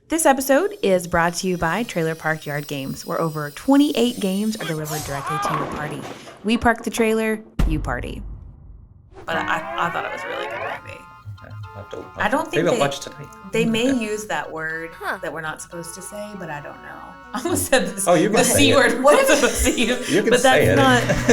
This episode is brought to you by Trailer Park Yard Games, where over 28 games are delivered directly to your party. We park the trailer, you party. But I thought it was a really good movie. I don't think they may use that word that we're not supposed to say, but I don't know. I almost said this. Oh, you must the say C word. What if you can say it.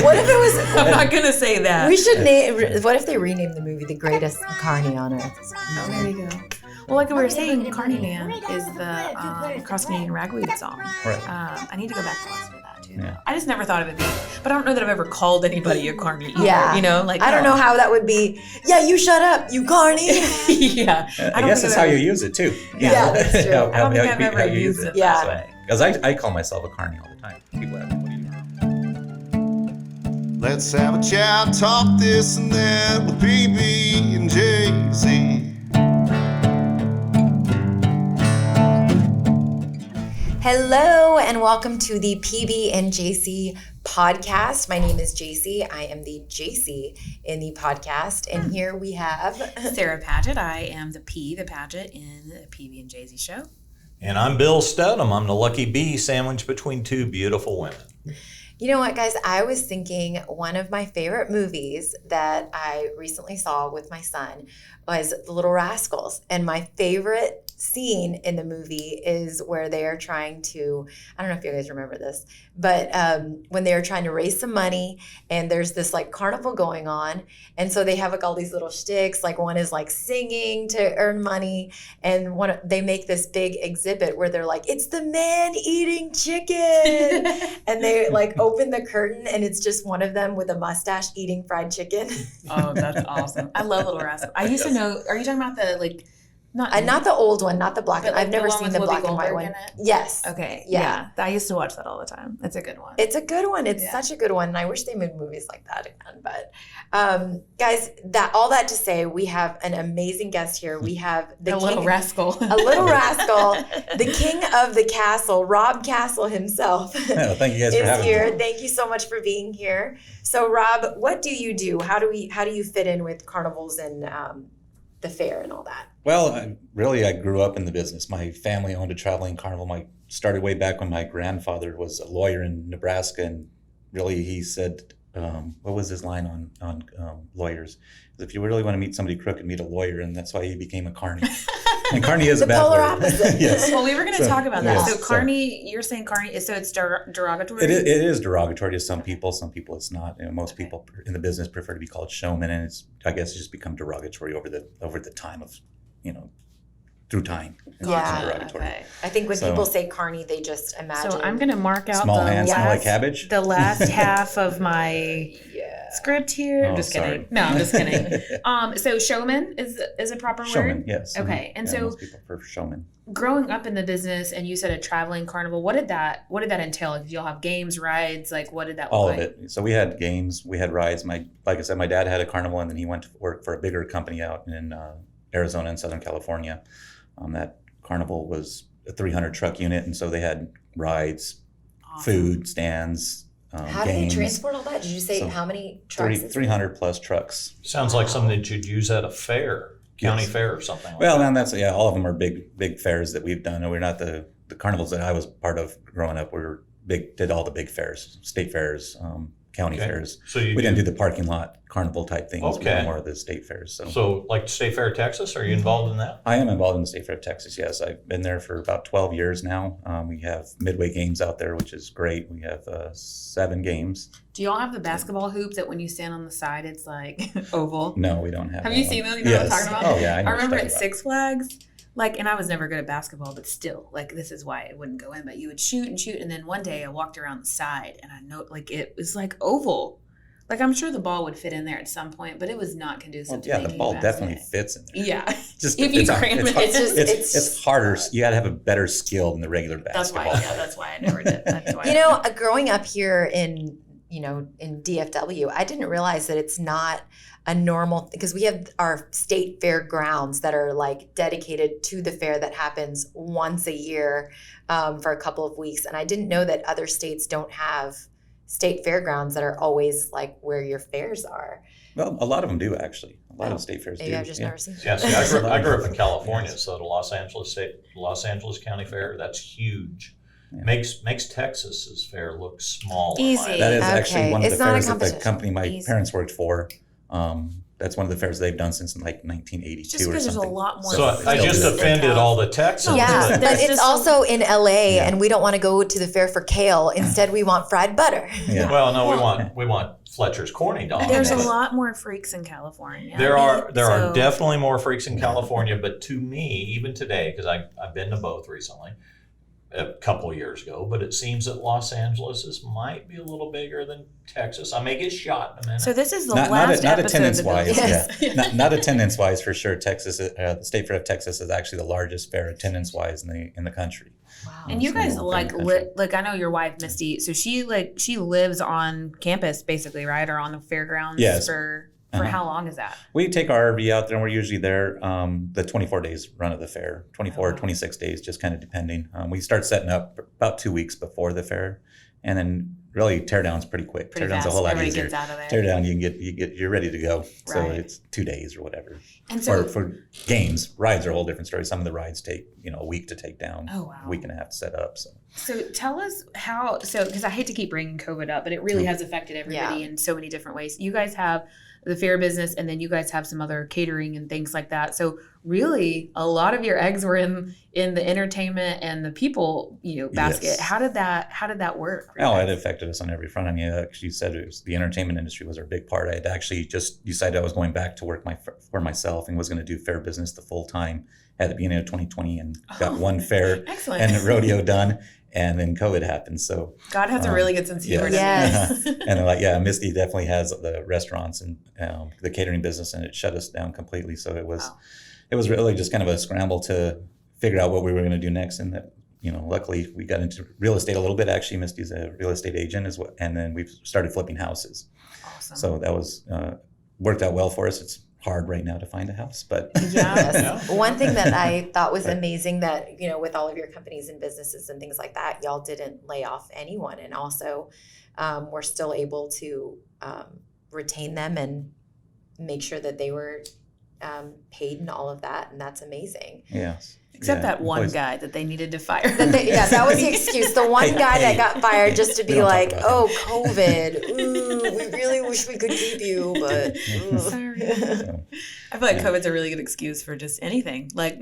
What if it was? I'm not gonna say that. We should name. What if they rename the movie "The Greatest Carney on Earth"? Oh, there you go. Well, like we were saying, Carney Man is the Cross Canadian Ragweed song. Right. I need to go back and listen to that too. Yeah. I just never thought of it being, but I don't know that I've ever called anybody a Carney either. Yeah. You know, like I don't know how that would be. Yeah, you shut up, you Carney. Yeah. I guess that's how you use it too. Yeah, that's true. I don't think I've ever used it that way. Because I call myself a Carney all the time. People ask me, what do you know? Let's have a chat, talk this and that with PB and Jaisy. Hello and welcome to the PB and Jaisy podcast. My name is Jaisy. I am the Jaisy in the podcast, and here we have Sarah Paget. I am the Paget in the PB and Jaisy show. And I'm Bill Studham. I'm the lucky bee sandwiched between two beautiful women. You know what, guys? I was thinking one of my favorite movies that I recently saw with my son was The Little Rascals. And my favorite scene in the movie is where they are trying to, I don't know if you guys remember this, but when they are trying to raise some money and there's this like carnival going on. And so they have like all these little shticks, like one is like singing to earn money. And they make this big exhibit where they're like, it's the man eating chicken. And they like open the curtain and it's just one of them with a mustache eating fried chicken. Oh, that's awesome. I love Little Rascals. I used to know, are you talking about the like, not the old one, not the black one. like I've never one seen with the Whoopi black and white Goldberg one. in it? Yes. Okay. Yeah. I used to watch that all the time. It's a good one. It's a good one. It's such a good one. And I wish they made movies like that again. But guys, all that to say, we have an amazing guest here. We have Little Rascal. A little rascal, the king of the castle, Rob Kastl himself. Oh, thank you guys for having here. me. Thank you so much for being here. So Rob, what do you do? How do you fit in with carnivals and the fair and all that? Well, I grew up in the business. My family owned a traveling carnival. Started way back when my grandfather was a lawyer in Nebraska, and really he said, what was his line on lawyers? If you really want to meet somebody crooked, meet a lawyer, and that's why he became a Carney. And Carney is a bad polar word. opposite. Yes. Well, we were going to talk about that. Yes. So Carney, you're saying Carney, so it's derogatory? It is derogatory to some people. Some people it's not. Most people in the business prefer to be called showman, and it's just become derogatory over the time of, through time. Yeah. Derogatory. Okay. I think when people say Carney, they just imagine. So I'm going to mark out Small hands smell like cabbage. The last half of my script here. I'm just kidding. Sorry. No, I'm just kidding. So showman is a proper Showman, word? yes. Okay. And so most people prefer showman. Growing up in the business, and you said a traveling carnival, what did that entail? Like, did y'all have games, rides? Like, what did that look All like? of it. So we had games, we had rides. Like I said, my dad had a carnival, and then he went to work for a bigger company out in Arizona and Southern California. That carnival was a 300 truck unit, and so they had rides, food stands, how games. did they transport all that? Did you say how many trucks? 300 plus trucks. Sounds like something that you'd use at a fair, county fair or something like Well, that. and that's, all of them are big fairs that we've done. We're not the carnivals that I was part of growing up. We were did all the big fairs, state fairs, county fairs. So we didn't do the parking lot carnival type things. We did more of the state fairs. So like State Fair Texas, are you involved in that? I am involved in the State Fair of Texas, yes. I've been there for about 12 years now. We have Midway games out there, which is great. We have 7 games. Do y'all have the basketball hoop that when you stand on the side, it's like oval? No, we don't have Have that you one. seen those? You know what I'm talking about? Oh, yeah. I know what remember you're at talking Six Flags, and I was never good at basketball, but still, this is why it wouldn't go in. But you would shoot and shoot, and then one day I walked around the side, and I know, it was like oval. I'm sure the ball would fit in there at some point, but it was not conducive to making the ball a basket. definitely fits in there. Yeah. Just if you cram it. It's harder. You got to have a better skill than the regular basketball. That's why I never did. That's why. Growing up here in DFW, I didn't realize that it's not a normal, because we have our state fair grounds that are dedicated to the fair that happens once a year for a couple of weeks. And I didn't know that other states don't have state fairgrounds that are always like where your fairs are. Well, a lot of them do actually. A lot of state fairs Maybe do. I've just never seen. Yeah, see, I grew up in California, so the Los Angeles County Fair, that's huge. Yeah. Makes Texas's fair look small. in my Easy. opinion. That is Okay, actually one of it's the not a fairs that the competition. company my Easy. parents worked for. That's one of the fairs they've done since like 1982 Just or because there's a something. lot more. So I Still just do it. offended all the Texans. Yeah, but- but There's it's just also in LA, Yeah. and we don't want to go to the fair for kale. Instead, we want fried butter. Yeah. Well, no, we want Fletcher's corny dog. There's a but lot more freaks in California. There are So- definitely more freaks in California, but to me, even today, because I've been to both recently, a couple of years ago, but it seems that Los Angeles might be a little bigger than Texas. I may get shot in a minute. So this is the Not last episode attendance of the wise, Yes. yeah. Not attendance wise for sure. Texas, the State Fair of Texas is actually the largest fair attendance wise in the country. Wow. And you It's the guys whole thing in the like I know your wife Misty, so she lives on campus basically, right, or on the fairgrounds Yes. for Uh-huh. how long is that? We take our RV out there and we're usually there the 24 days run of the fair, 24 or Oh. 26 days, just kind of depending. We start setting up about 2 weeks before the fair, and then really teardown's pretty quick. Pretty Teardown's fast. a whole lot Everybody easier. gets out of there. Teardown, you're ready to go. So Right. it's 2 days or whatever. And so For games, rides are a whole different story. Some of the rides take a week to take down, Oh, wow. a week and a half to set up. So tell us how, because I hate to keep bringing COVID up, but it really has affected everybody Yeah. in so many different ways. You guys have the fair business, and then you guys have some other catering and things like that. So really, a lot of your eggs were in the entertainment and the people, basket. Yes. How did that work? for you Oh, it guys? affected us on every front. I mean, I actually said the entertainment industry was our big part. I had actually just decided I was going back to work for myself and was going to do fair business the full time at the beginning of 2020, and got one fair Excellent. and rodeo done, and then COVID happened. So God has a really good sense of humor. Yes. doesn't he? and Misty definitely has the restaurants and the catering business, and it shut us down completely. So it was Wow. it was really just kind of a scramble to figure out what we were going to do next. And that, luckily we got into real estate a little bit. Actually, Misty's a real estate agent as well, and then we've started flipping houses. Awesome. So that was worked out well for us. It's hard right now to find a house, but Yes. One thing that I thought was amazing that, with all of your companies and businesses and things like that, y'all didn't lay off anyone. And also we're still able to retain them and make sure that they were paid and all of that. And that's amazing. yes. Except Yeah, that one employees- guy that they needed to fire. Yeah, that was the excuse. The one Hey, guy hey, that got fired just to we be don't talk like, about oh, COVID. Ooh, we really wish we could keep you, but. ooh." Sorry. So, I feel like Yeah. COVID's a really good excuse for just anything. Like,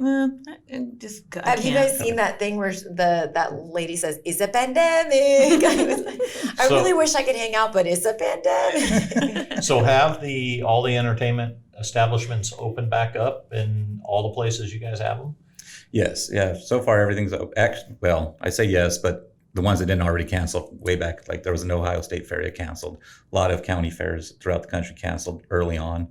just I Have you can't. guys seen that thing where that lady says, "It's a pandemic"? I So- really wish I could hang out, but it's a pandemic. So have all the entertainment establishments open back up in all the places you guys have them? yes, yeah. So far everything's well. I say yes, but the ones that didn't already cancel way back, like there was an Ohio State Fair that canceled. A lot of county fairs throughout the country canceled early on.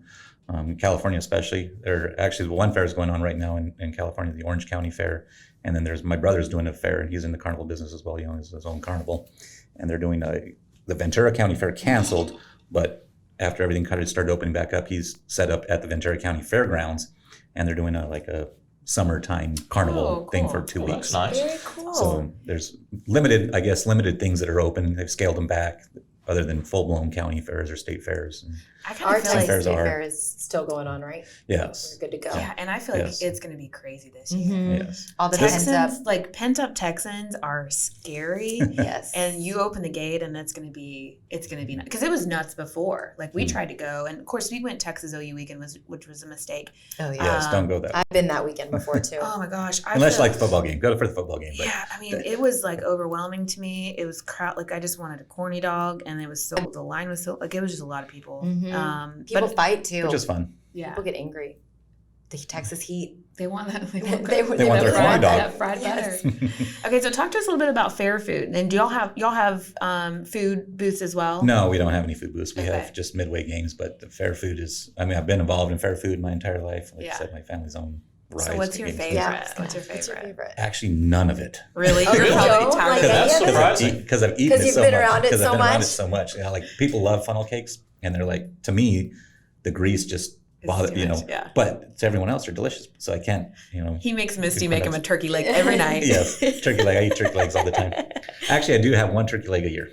California especially. Actually one fair is going on right now in California, the Orange County Fair. And then my brother's doing a fair, and he's in the carnival business as well. He owns his own carnival. And they're doing the Ventura County Fair canceled, but after everything kind of started opening back up, he's set up at the Ventura County Fairgrounds, and they're doing a summertime carnival Oh, thing cool. for 2 Well, weeks. that's nice. Very cool. So there's limited things that are open. They've scaled them back, other than full-blown county fairs or state fairs. And I kind Our of feel Some like, Texas fairs are. Fair is still going on, right? yes, We're good to go. yeah, and I feel like Yes. it's going to be crazy this year. Mhm. yes. All the pent up. Texans, like pent up Texans, are scary. Yes. And you open the gate, and it's gonna be nuts, because it was nuts before. Like we tried to go, and of course we went Texas OU weekend, which was a mistake. Oh yeah. Yes, don't go that way. I've been that weekend before too. Oh my gosh! Unless you feel- like the football game. Go for the football game. But Yeah, I mean, it was like overwhelming to me. It was crowd. Like I just wanted a corny dog, and it was the line was so like it was just a lot of people. Mhm. People But fight too. which is fun. yeah, People get angry. The Texas heat. they want that. They They want, want They want their fried, corny dog. that fried Yes. butter. Okay, so talk to us a little bit about fair food. And do y'all have food booths as well? No, we don't have any food booths. We Okay. have just Midway games, but the fair food is, I've been involved in fair food my entire life. Like Yeah. I said, my family's own rides. So what's your games. favorite? Yeah. What's your What's your favorite? favorite? Actually, none of it. Really? Oh, You're you probably don't? tired Like of That's any of it? surprising. Because I've eaten 'Cause it you've so been much. around it Because so I've been around it much? so much. Like people love funnel cakes, and they're like, to me, the grease just bother, too much, yeah. But to everyone else, they're delicious. So I can't, He makes Misty Good make him a products. turkey leg every night. yes, turkey leg. I eat turkey legs all the time. Actually, I do have one turkey leg a year.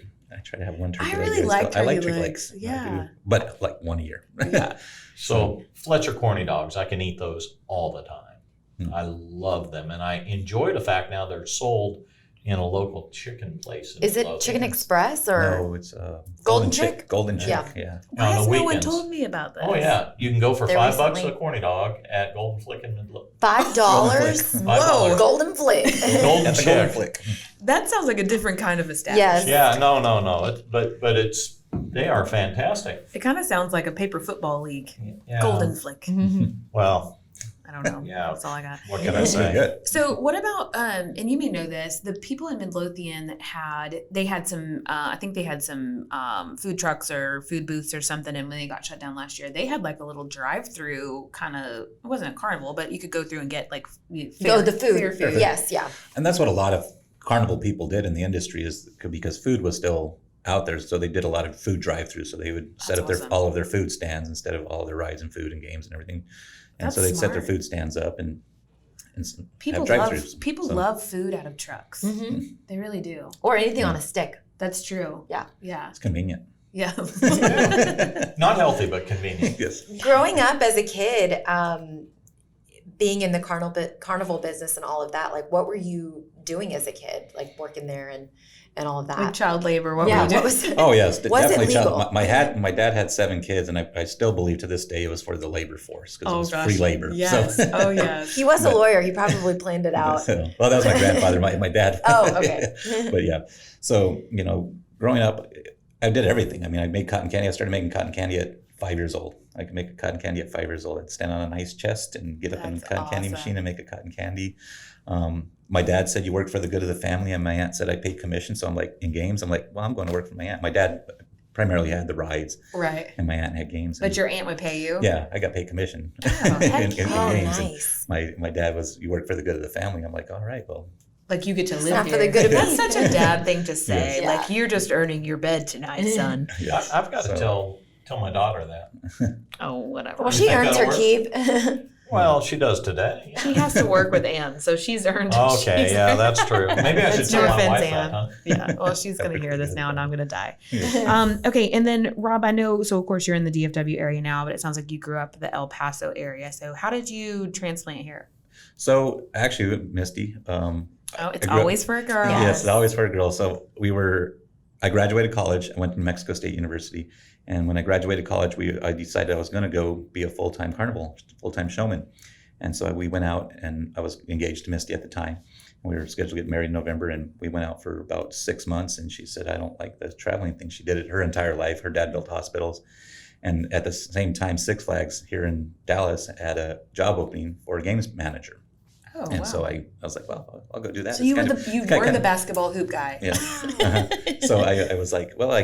try to have one turkey I leg. really like I like turkey turkey legs. legs. Yeah. I do. But like one a year. Yeah. So Fletcher corny dogs, I can eat those all the time. Hmm. I love them, and I enjoy the fact now they're sold in a local chicken place. in Is it Midlothian. Chicken Express or No, it's Golden Chick? Golden Chick, Yeah. yeah. Why On has the no one weekends. told me about this? Oh yeah, you can go for There $5 recently- a corny dog at Golden Flick in Midlothian. $5? Whoa. Golden Flick. Golden At the Golden Chick. Flick. That sounds like a different kind of establishment. Yes. Yeah, no. But it's they are fantastic. It kind of sounds like a paper football league. Yeah. Golden Flick. Well, I don't know. Yeah. That's all I got. what can I say? Good. So what about and you may know this, the people in Midlothian had some I think they had some food trucks or food booths or something, and when they got shut down last year, they had like a little drive-through kind of, it wasn't a carnival, but you could go through and get like The food. food. Yes, yeah. And that's what a lot of carnival people did in the industry, is because food was still out there. So they did a lot of food drive-throughs. So they would set up awesome. all of their food stands instead of all their rides and food and games and everything. And so That's they'd set their smart. food stands up and People have love drive-throughs. So- love food out of trucks. hmm They really do. Or anything on a stick. That's true. Yeah. Yeah. It's convenient. Yeah. Not healthy, but convenient. Yes. Growing up as a kid, being in the carnival business and all of that, like what were you doing as a kid? Like working there and all of that? Like child labor. What yeah, were you doing? what was it? Oh yes, Was it definitely. legal? My dad had 7 kids, and I still believe to this day it was for the labor force because it was free labor. Yes. So, Oh yes. He was a lawyer. He probably planned it out. well, that was my grandfather. My dad. Oh, okay. But yeah, so growing up, I did everything. I mean, I made cotton candy. I started making cotton candy at 5 years old. I could make a cotton candy at 5 years old. I'd stand on a nice chest and get up in the That's cotton candy awesome. machine and make a cotton candy. My dad said, "You work for the good of the family," and my aunt said I paid commission. So I'm like, in games, I'm like, well, I'm going to work for my aunt. My dad primarily had the rides, Right. and my aunt had games. But and- your aunt would pay you? yeah, I got paid commission Oh, heck in Oh, games. And nice. my dad was, "You work for the good of the family." I'm like, all right, well, Like you get to It's live not here. for the good of That's me. such a dad thing to say. Yes. Like Yeah. you're just earning your bed tonight, son. yes. I've got to So- tell my daughter that. Oh, whatever. Well, she think earns that'll her work? keep. Well, she does today. She has to work with Ann, so she's earned. Okay, she's yeah, earned- that's true. Maybe I should That's tell no my offense, wife that, Ann. huh? Yeah. Well, she's gonna hear this now, and I'm gonna die. Yeah. Okay, and then Rob, I know. So of course you're in the DFW area now, but it sounds like you grew up in the El Paso area. So how did you transplant here? So actually, Misty, Oh, it's I grew up- always for a girl. Yeah. yes, always for a girl. So I graduated college. I went to Mexico State University. And when I graduated college, I decided I was going to go be a full-time showman. And so we went out, and I was engaged to Misty at the time. We were scheduled to get married in November, and we went out for about 6 months. And she said, "I don't like the traveling thing." She did it her entire life. Her dad built hospitals. And at the same time, Six Flags here in Dallas had a job opening for a games manager. Oh, And wow. so I was like, well, I'll go do that. So It's you were kind the of- you kind were the of- basketball hoop guy. Yeah. Uh-huh. So I was like, well, I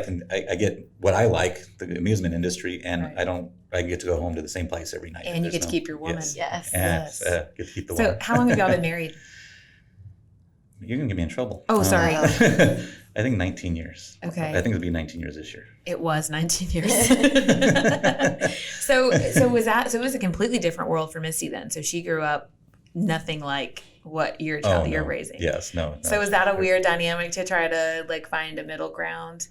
get what I like, the amusement industry, and Right. I get to go home to the same place every night. And you There's get to keep your woman. Yes. Yes. And, Yes. get to keep the So woman. how long have y'all been married? You can get me in trouble. Oh, sorry. I think 19 years. Okay. I think it'll be 19 years this year. It was 19 years. so it was a completely different world for Missy then. So she grew up nothing like what your child that you're no. raising. Yes, no. So was that a weird dynamic to try to like find a middle ground?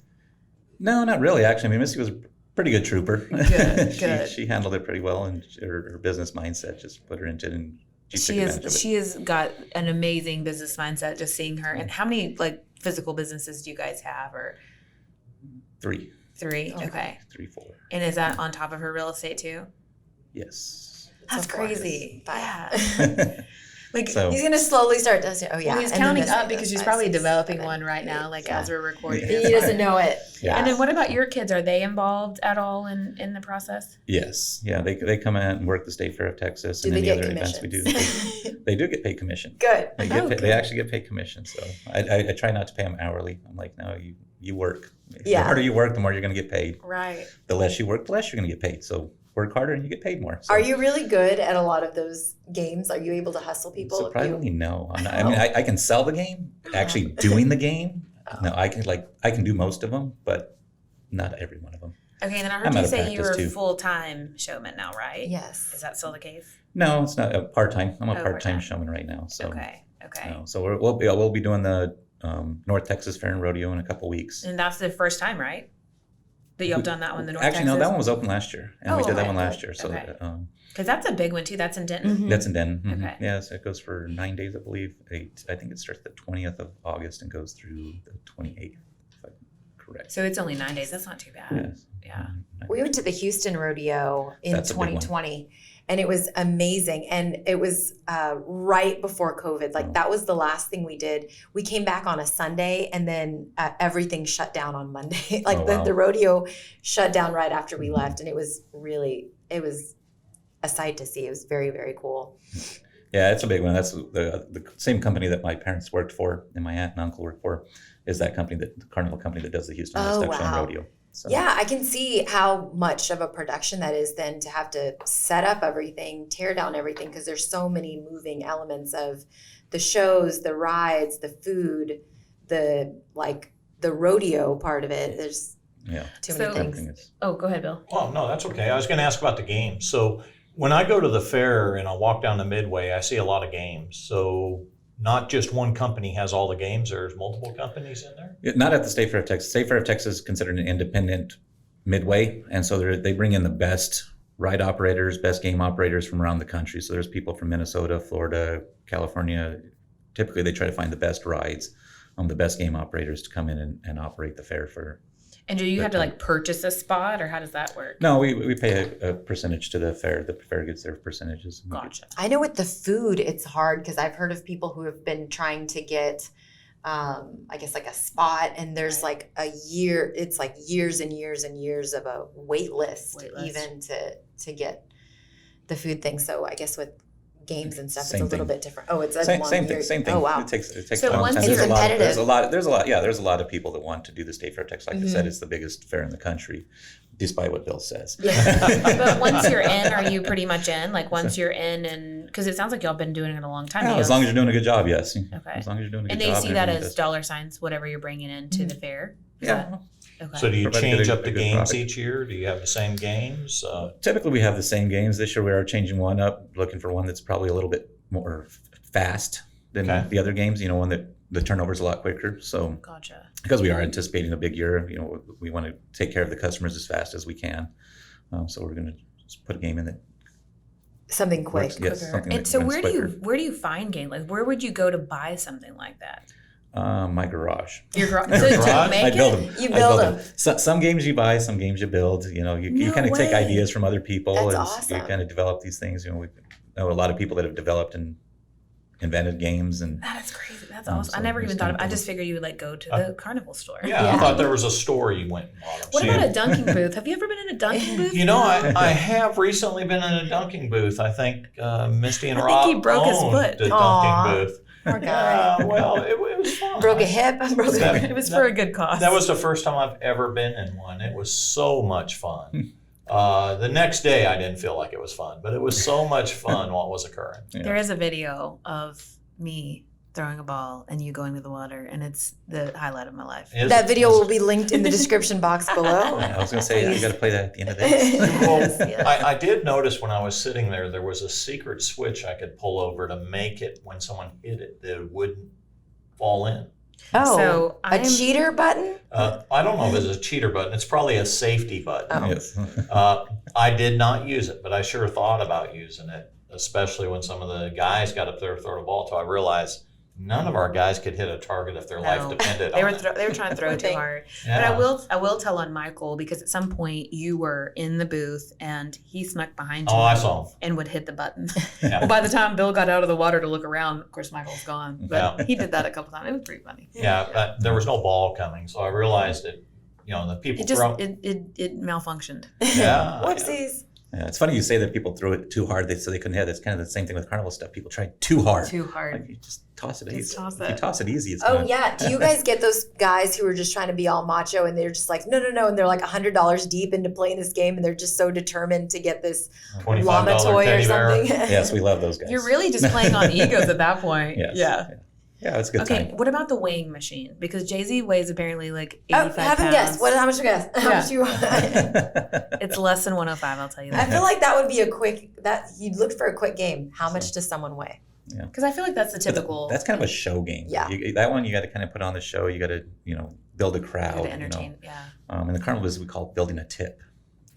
No, not really. Actually, I mean, Missy was a pretty good trooper. Good, she, good. She handled it pretty well, and her business mindset just put her into it, and she took advantage of it. She has got an amazing business mindset. Just seeing her, and how many like physical businesses do you guys have, or 3, 3? Okay, 3, 4. and is that on top of her real estate too? Yes. That's Of course. crazy. Five. Yeah. Like So- He's gonna slowly start to say, "Oh yeah." well, he's and then counting this, up and because this, she's 5, probably 6, developing 7, one right now, like yeah. as we're recording. Yeah. He doesn't know it. Yeah. And then what about your kids? Are they involved at all in the process? Yes. Yeah. They come in and work the State Fair of Texas Do and they any get other events we do. commissions? They do get paid commission. Good. They Oh, they good. actually get paid commission. So I try not to pay them hourly. I'm like, no, you work. Yeah. The harder you work, the more you're going to get paid. Right. The less you work, the less you're going to get paid. So work harder and you get paid more. So Are you really good at a lot of those games? Are you able to hustle people? surprisingly, no. I'm not, I mean, I can sell the game. Actually, doing the game, no, I can do most of them, but not every one of them. Okay, and then I I'm heard out you of say you were practice, a too. full-time showman now, right? Yes. Is that still the case? No, it's not part time. I'm a Oh, part time part-time. showman right now. So Okay. so we'll be doing the North Texas Fair and Rodeo in a couple weeks. And that's the first time, right? That y'all done that one, the North Actually, Texas? no, that one was open last year, and we did that okay. one last year. So Okay. Because that's a big one too. That's in Denton. Mhm. that's in Denton. Mhm. Okay. Yeah, so it goes for 9 days, I believe. I think it starts the 20th of August and goes through the 28th, if I'm correct. So it's only 9 days. That's not too bad. Yes. Yeah. We went to the Houston Rodeo in That's a big one. 2020, and it was amazing. And it was right before COVID. Like, that was the last thing we did. We came back on a Sunday, and then everything shut down on Monday. Like, Oh, wow. the rodeo shut down right after we left, and it was a sight to see. It was very, very cool. Yeah, it's a big one. That's the same company that my parents worked for and my aunt and uncle worked for is that company, the Carnival company that does the Houston Oh, Livestock Show and wow. Rodeo. So, Yeah, I can see how much of a production that is then to have to set up everything, tear down everything, because there's so many moving elements of the shows, the rides, the food, the rodeo part of it. There's yeah. too So- many Everything things. is, Oh, go ahead, Bill. Well, no, that's okay. I was going to ask about the games. So when I go to the fair and I walk down the Midway, I see a lot of games. So not just one company has all the games. There's multiple companies in there. not at the State Fair of Texas. State Fair of Texas is considered an independent Midway, and so they bring in the best ride operators, best game operators from around the country. So there's people from Minnesota, Florida, California. Typically, they try to find the best rides, the best game operators to come in and operate the fair for. And do you But, have to like purchase a spot, or how does that work? No, we pay a percentage to the fair. The fair gets their percentages. Gotcha. I know with the food, it's hard because I've heard of people who have been trying to get, I guess, like a spot, and there's like a year. It's like years and years and years of a wait list even to get the food thing. So I guess with games and stuff, Same it's a little thing. bit different. Oh, it's a Same long thing. year. Same thing. Oh, wow. It takes So a long once time. it's There's a lot of people that want to do the State Fair of Texas. Like I said, it's the biggest fair in the country, despite what Bill says. But once you're in, are you pretty much in? Like once you're in, and because it sounds like y'all been doing it a long time. Yeah, You as know? long as you're doing a good job, yes. Okay. As long as you're doing a good And job. they see that everyone as does. dollar signs, whatever you're bringing into the fair. Is Yeah. that- okay. So do you Provided change a up the good games product. each year? Do you have the same games? Typically, we have the same games. This year, we are changing one up, looking for one that's probably a little bit more fast than Okay. the other games. One that the turnover's a lot quicker. So Gotcha. because we are anticipating a big year, we want to take care of the customers as fast as we can. So we're going to just put a game in that Something quick. works. Yes, Quicker. something And that so runs quicker. where do you find game? Like where would you go to buy something like that? My garage. Your Your so to garage? make I build it? them. You I build them. them. Some games you buy, some games you build. You No kind of take way. ideas from other people. That's and awesome. You kind of develop these things. We know a lot of people that have developed and invented games, and That is crazy. That's Um, awesome. I so never even it's thought kind of of I just figured you would like go to the carnival store. Yeah, Yeah. I thought there was a store you went and bought them. What So about you- a dunking booth? Have you ever been in a dunking booth? I have recently been in a dunking booth. I think Misty and I think Rob he broke his owned foot. the dunking Aw. booth. Poor guy. Yeah, well, it was fun. Broke a hip. Broke That- It was for a good cause. That was the first time I've ever been in one. It was so much fun. The next day, I didn't feel like it was fun, but it was so much fun while it was occurring. Yeah. There is a video of me throwing a ball and you going to the water, and it's the highlight of my life. Is That it? video will be linked in the description box below. I was going to say, you got to play that at the end of the day. Well, Yes. I did notice when I was sitting there was a secret switch I could pull over to make it when someone hit it that it wouldn't fall in. Oh, So a I'm- cheater button? I don't know if it's a cheater button. It's probably a safety button. Oh. Yes. I did not use it, but I sure thought about using it, especially when some of the guys got up there to throw the ball. So I realized none of our guys could hit a target if their life No. depended They on were it. they were trying to throw too Thing. hard. Yeah. But I will tell on Michael, because at some point you were in the booth and he snuck behind you Oh, I saw him. and would hit the button. Yeah. Well, by the time Bill got out of the water to look around, of course Michael's gone. But Yeah. he did that a couple times. It was pretty funny. Yeah, there was no ball coming, so I realized that the people It just throw. it malfunctioned. Yeah. Whoopsies. Yeah, it's funny you say that people throw it too hard so they couldn't hit. It's kind of the same thing with carnival stuff. People try too hard. Too hard. Like, you just toss it Just easy. toss If you it. toss it easy, it's Oh, gonna- yeah. Do you guys get those guys who are just trying to be all macho and they're just like, no, and they're like $100 deep into playing this game and they're just so determined to get this $25 llama toy or teddy bear. something? Yes, we love those guys. You're really just playing on egos at that point. Yes. Yeah. Yeah, it's a good Okay, time. what about the weighing machine? Because Jay-Z weighs apparently like Oh, 85 have him pounds. guess. How much you guess? How Yeah. much you It's less than 105, I'll tell you I that. feel like that would be you'd look for a quick game. How much does someone weigh? Yeah. Because I feel like that's the But typical. that's kind of a show game. Yeah. That one you got to kind of put on the show. You got to build a crowd. to entertain. Yeah. And the carnival is we call it building a tip.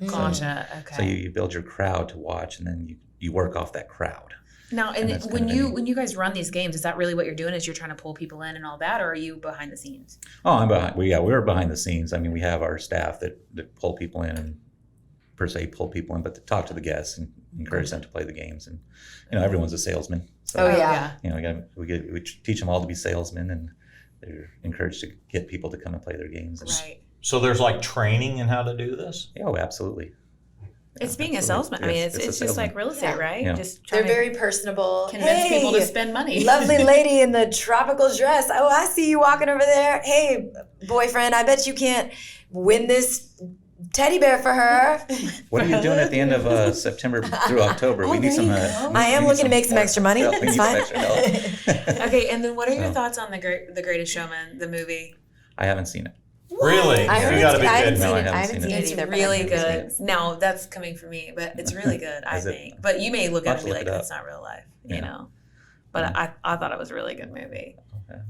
Gotcha. Okay. So you build your crowd to watch, and then you work off that crowd. Now, And that's when kind of when you guys run these games, is that really what you're doing? Is you're trying to pull people in and all that, or are you behind the scenes? Oh, I'm behind. We're behind the scenes. I mean, we have our staff that pull people in and per se pull people in, but to talk to the guests and encourage them to play the games. And everyone's a salesman. So, Oh, yeah. we teach them all to be salesmen, and they're encouraged to get people to come and play their games. And, Right. So there's like training in how to do this? Oh, absolutely. It's being a Absolutely. salesman. I mean, Yes, it's a just salesman. like real estate, Yeah. right? Yeah. Just They're trying to very personable. convince people to Hey, spend money. lovely lady in the tropical dress. Oh, I see you walking over there. Hey, boyfriend, I bet you can't win this teddy bear for her. What are you doing at the end of September through October? We need some. I am looking to make some extra money. We It's need fine. some extra help. Okay, and then what are your So- thoughts on the Greatest Showman, the movie? I haven't seen it. Really? I You haven't, gotta be I haven't kidding. seen No, I it. I haven't haven't seen seen it. it It's either. but really I've good. seen Now that's coming from me, but it's really good, I Is it? think. But you may look I'll at it and have be to like, look it up. that's not real life, Yeah. you know. But I thought it was a really good movie. Okay,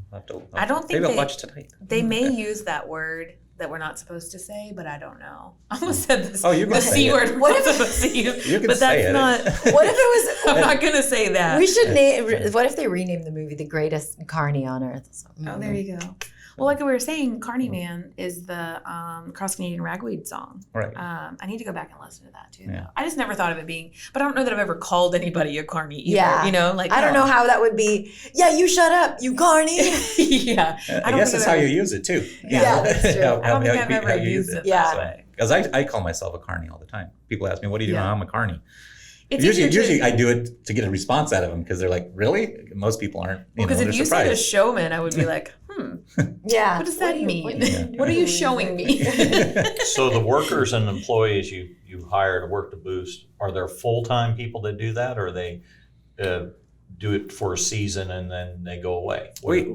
I don't think maybe I'll they- watch tonight. They may use that word that we're not supposed to say, but I don't know. I almost said this. Oh, you can the say C it. word. We're What not if- supposed to use, You can but say that's it. not. What if it was? I'm not gonna say that. We should name. What if they rename the movie "The Greatest Carney on Earth"? Oh, there you go. Well, like we were saying, Carney Man is the Cross Canadian Ragweed song. Right. I need to go back and listen to that too. Yeah. Though. I just never thought of it being, but I don't know that I've ever called anybody a Carney either. Yeah. You know, like I don't know how that would be. Yeah, you shut up, you Carney. yeah. I don't guess think that's I've how ever- you use it too. Yeah, that's true. I don't think I've ever used it Yeah. that way. Because I call myself a carny all the time. People ask me, "What do you do?" Yeah. I'm a carny. It's Usually easier to- I do it to get a response out of them because they're like, "Really?" Most people aren't. Because they're if you said a surprised. showman, I would be like, Yeah. what does that mean? What What are you showing me? So the workers and employees you hire to work the booth, are there full-time people that do that, or they do it for a season and then they go away? We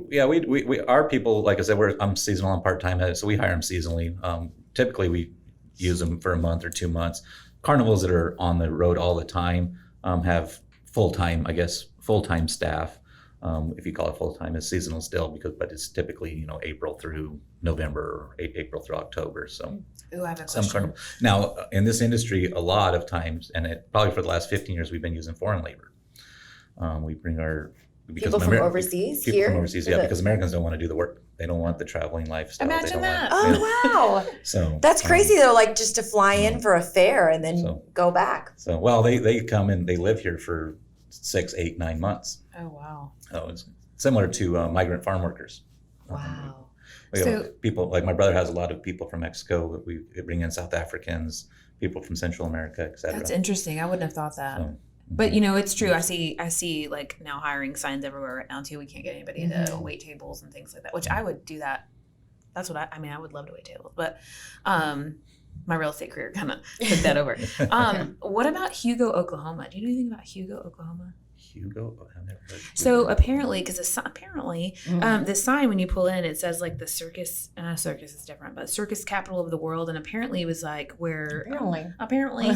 our people, like I said, I'm seasonal and part-time, so we hire them seasonally. Typically, we use them for a month or 2 months. Carnivals that are on the road all the time have full-time staff. If you call it full-time, it's seasonal still, but it's typically April through November or April through October. So Ooh, I have a some question. carnival. Now in this industry, a lot of times, and probably for the last 15 years, we've been using foreign labor. We bring our People from overseas people here? from overseas, For yeah, the- because Americans don't want to do the work. They don't want the traveling lifestyle. They Imagine don't that. Want, Oh wow, So that's crazy though. Like just to fly in for a fair and then So- go back. So well, they come and they live here for 6, 8, 9 months. Oh, wow. So it's similar to migrant farm workers. Wow. We have So- people like my brother has a lot of people from Mexico. We bring in South Africans, people from Central America, etc. That's interesting. I wouldn't have thought that. So, But it's true. I see like now hiring signs everywhere right now too. We can't get anybody to Mhm. wait tables and things like that, which I would do that. That's what I would love to wait tables, but my real estate career kind of took that over. What about Hugo, Oklahoma? Do you know anything about Hugo, Oklahoma? Hugo, I've never heard. So apparently, because apparently Mm. the sign when you pull in, it says like the circus is different, but circus capital of the world, and apparently it was like where apparently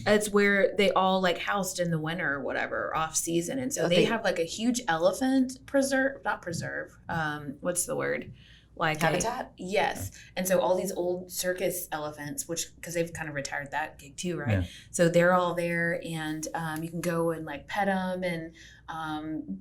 it's where they all like housed in the winter or whatever off season, and so they have like a huge elephant not preserve. What's the word? Like Habitat? Yes. And so all these old circus elephants, because they've kind of retired that gig too, right? Yeah. So they're all there, and you can go and like pet them and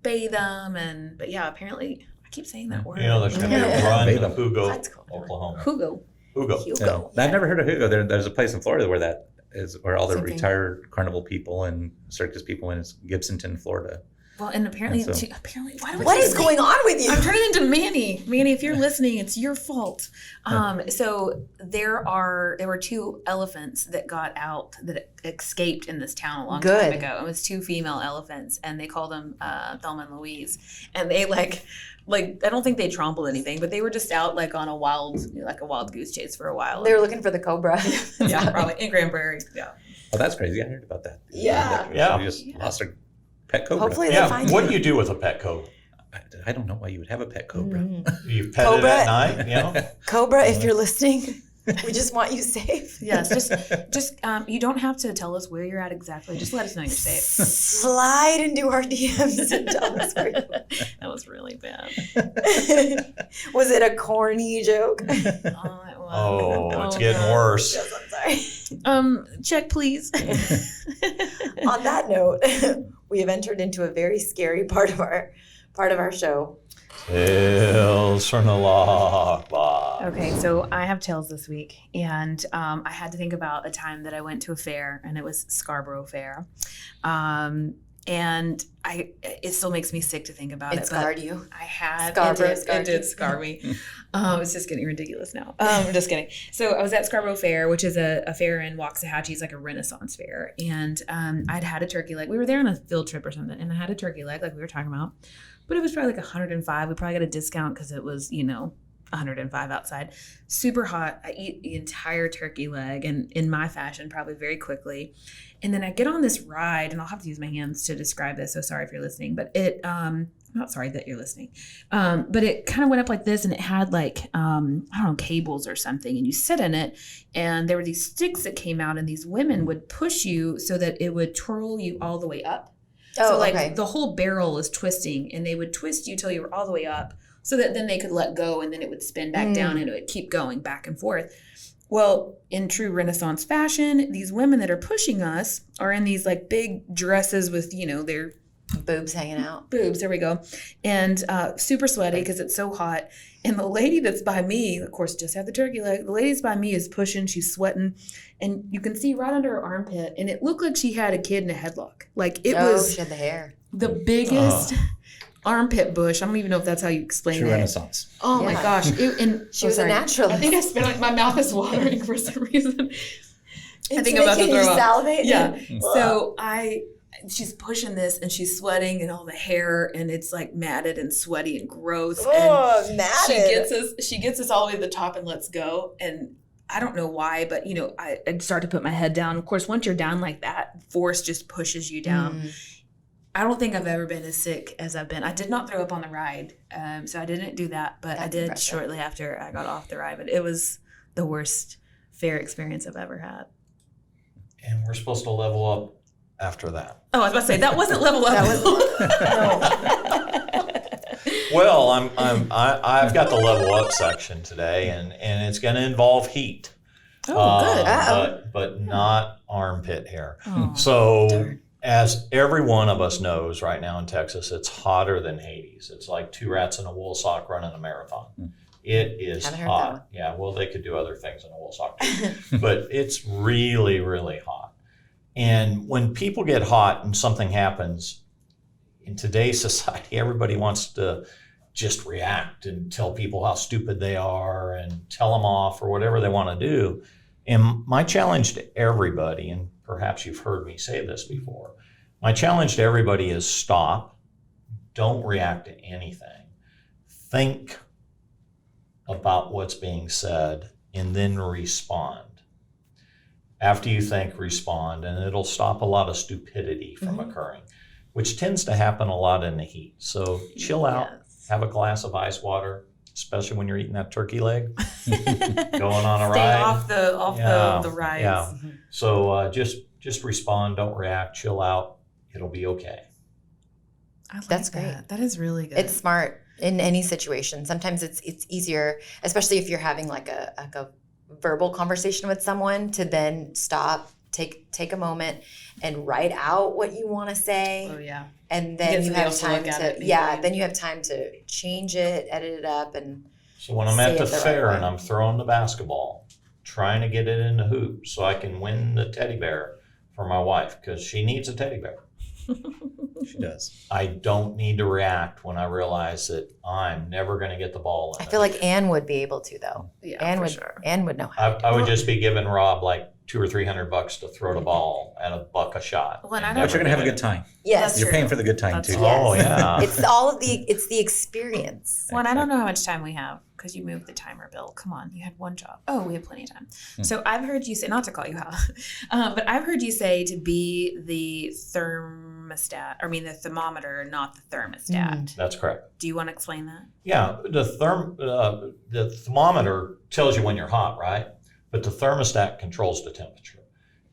bathe them, but yeah, apparently I keep saying that word. There's going to be a run Bathe in 'em. Hugo, That's cool. Oklahoma. Hugo. Hugo. Hugo. I've never heard of Hugo. There's a place in Florida where that is, where all the Same thing. retired carnival people and circus people, and it's Gibsonton, Florida. Well, and apparently, And so- why do I What keep is saying- going on with you? I'm turning into Manny. Manny, if you're listening, it's your fault. So there were 2 elephants that got out, that escaped in this town a long time Good. ago. It was 2 female elephants, and they called them Thelma and Louise. And they like I don't think they trampled anything, but they were just out like on a wild goose chase for a while. They were looking for the cobra. yeah, probably in Grand Prairie. Yeah. Oh, that's crazy. I heard about that. Yeah. Yeah. She just lost her pet cobra. Hopefully they Yeah. find What you. do you do with a pet cobra? I don't know why you would have a pet cobra. Mm. You pet Cobra? it at night, Cobra, if you're listening, We just want you safe. Yes, just you don't have to tell us where you're at exactly. Just let us know you're safe. Slide into our DMs and tell us where you're at. That was really bad. Was it a corny joke? Oh, it was. Oh, it's getting worse. Yes, I'm sorry. Check, please. On that note, we have entered into a very scary part of our show. Tales from the lockbox. Okay, so I have tales this week, and I had to think about a time that I went to a fair, and it was Scarborough Fair, and it still makes me sick to think about it. It scarred you. I had Scarborough it did scar me. It's just getting ridiculous now. I'm just kidding. So I was at Scarborough Fair, which is a fair in Waxahachie. It's like a Renaissance fair, and I'd had a turkey leg. We were there on a field trip or something, and I had a turkey leg, like we were talking about. But it was probably like 105. We probably got a discount because it was, 105 outside. Super hot. I eat the entire turkey leg, and in my fashion, probably very quickly. And then I get on this ride, and I'll have to use my hands to describe this. So sorry if you're listening, but I'm not sorry that you're listening. But it kind of went up like this, and it had like, cables or something, and you sit in it, and there were these sticks that came out, and these women would push you so that it would twirl you all the way up. Oh, so like okay. the whole barrel is twisting, and they would twist you till you were all the way up so that then they could let go, and then it would spin back down, and it would keep going back and forth. Well, in true Renaissance fashion, these women that are pushing us are in these like big dresses with, their Boobs hanging out. boobs, there we go, and super sweaty because it's so hot. And the lady that's by me, of course, just had the turkey leg. The lady that's by me is pushing, she's sweating, and you can see right under her armpit, and it looked like she had a kid in a headlock. Like it was She had the hair. the biggest armpit bush. I don't even know if that's how you explain True it. Renaissance. Oh my Yeah. gosh. She was a naturalist. I think I spit like my mouth is watering for some reason. I think It's I'm about to making you throw up. salivate? Yeah. So she's pushing this, and she's sweating, and all the hair, and it's like matted and sweaty and gross. Oh, and matted. she gets us all the way to the top and lets go. And I don't know why, but I start to put my head down. Of course, once you're down like that, force just pushes you down. I don't think I've ever been as sick as I've been. I did not throw up on the ride, so I didn't do that. But I That's did impressive. shortly after I got off the ride. But it was the worst fair experience I've ever had. And we're supposed to level up after that. Oh, I was about to say that wasn't level up. Well, I've got the level up section today, and it's going to involve heat. Oh, good. But not armpit hair. Oh, So, darn. as every one of us knows right now in Texas, it's hotter than Hades. It's like two rats in a wool sock running a marathon. It is Haven't heard that one. hot. Yeah, well, they could do other things in a wool sock too. But it's really, really hot. And when people get hot and something happens, in today's society, everybody wants to just react and tell people how stupid they are and tell them off or whatever they want to do. And my challenge to everybody, and perhaps you've heard me say this before, my challenge to everybody is stop. Don't react to anything. Think about what's being said and then respond. After you think, respond, and it'll stop a lot of stupidity from occurring, which tends to happen a lot in the heat. So chill out, have a glass of ice water, especially when you're eating that turkey leg, going on a Stay ride. off the rides. Yeah. So just respond, don't react, chill out. It'll be okay. I like That's that. great. That is really good. It's smart in any situation. Sometimes it's easier, especially if you're having like a verbal conversation with someone, to then stop, take a moment and write out what you want to say. Oh yeah. And Get then you somebody have else to time look at to, it yeah, before then you have time to change it, edit it up, and So when I'm Say at it the the right fair way. and I'm throwing the basketball, trying to get it in the hoop so I can win the teddy bear for my wife, because she needs a teddy bear. She does. I don't need to react when I realize that I'm never going to get the ball in I feel like Anne would be able to, though. Yeah, Anne for would sure. Anne would know how. I would just be giving Rob like $200 or $300 to throw the ball at $1 a shot. Well, and I and know- But you're gonna have a never good time. Yes. That's You're true. paying for the good time That's too. true. Oh yeah. It's all of the experience. Well, and I don't know how much time we have because you moved the timer, Bill. Come on, you had one job. Oh, we have plenty of time. So I've heard you say, not to call you out, but I've heard you say to be the the thermometer, not the thermostat. That's correct. Do you want to explain that? Yeah, the thermometer tells you when you're hot, right? but the thermostat controls the temperature.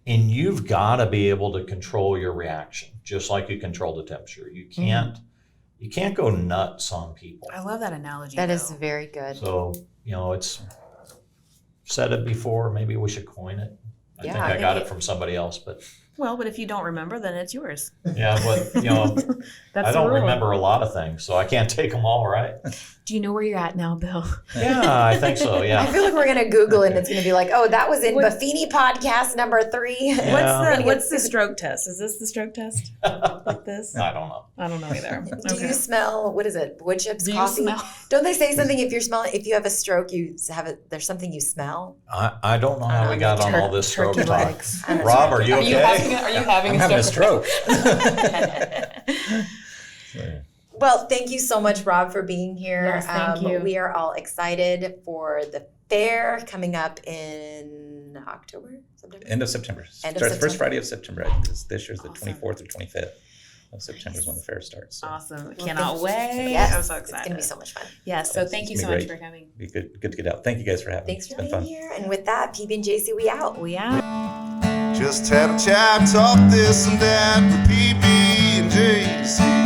And you've got to be able to control your reaction, just like you control the temperature. You can't go nuts on people. I love that analogy. That though. is very good. So, it's said it before, maybe we should coin it. I think I got it from somebody else, but Well, but if you don't remember, then it's yours. yeah, but That's I don't the rule. remember a lot of things, so I can't take them all, right? Do you know where you're at now, Bill? Yeah, I think so. I Yeah. feel like we're gonna Google it and it's gonna be like, oh, that was in Buffini podcast number 3. Yeah. What's the stroke test? Is this the stroke test? Like this? I don't know. I don't know either. Do you smell, what is it, wood chips, Do you coffee? smell? Don't they say something if you have a stroke, there's something you smell? I don't know how we got on all this stroke turkey talk. legs. Rob, are you Are okay? you having I'm having a stroke. Well, thank you so much, Rob, for being here. Yes, thank you. We are all excited for the fair coming up in October, September? End of September. End of Starts September. First Friday of September. I think this year's the Awesome. 24th or 25th of September is when the fair starts. So Awesome. Cannot wait. Yes, I'm so excited. It's gonna be so much fun. Yes. So Yes, thank you it's so gonna much be for coming. be good to get out. Thank you guys for having Thanks me. for It's been being fun. here. And with that, PB and Jaisy, we out. We out. Just had a chat, talk this and that with PB and Jaisy.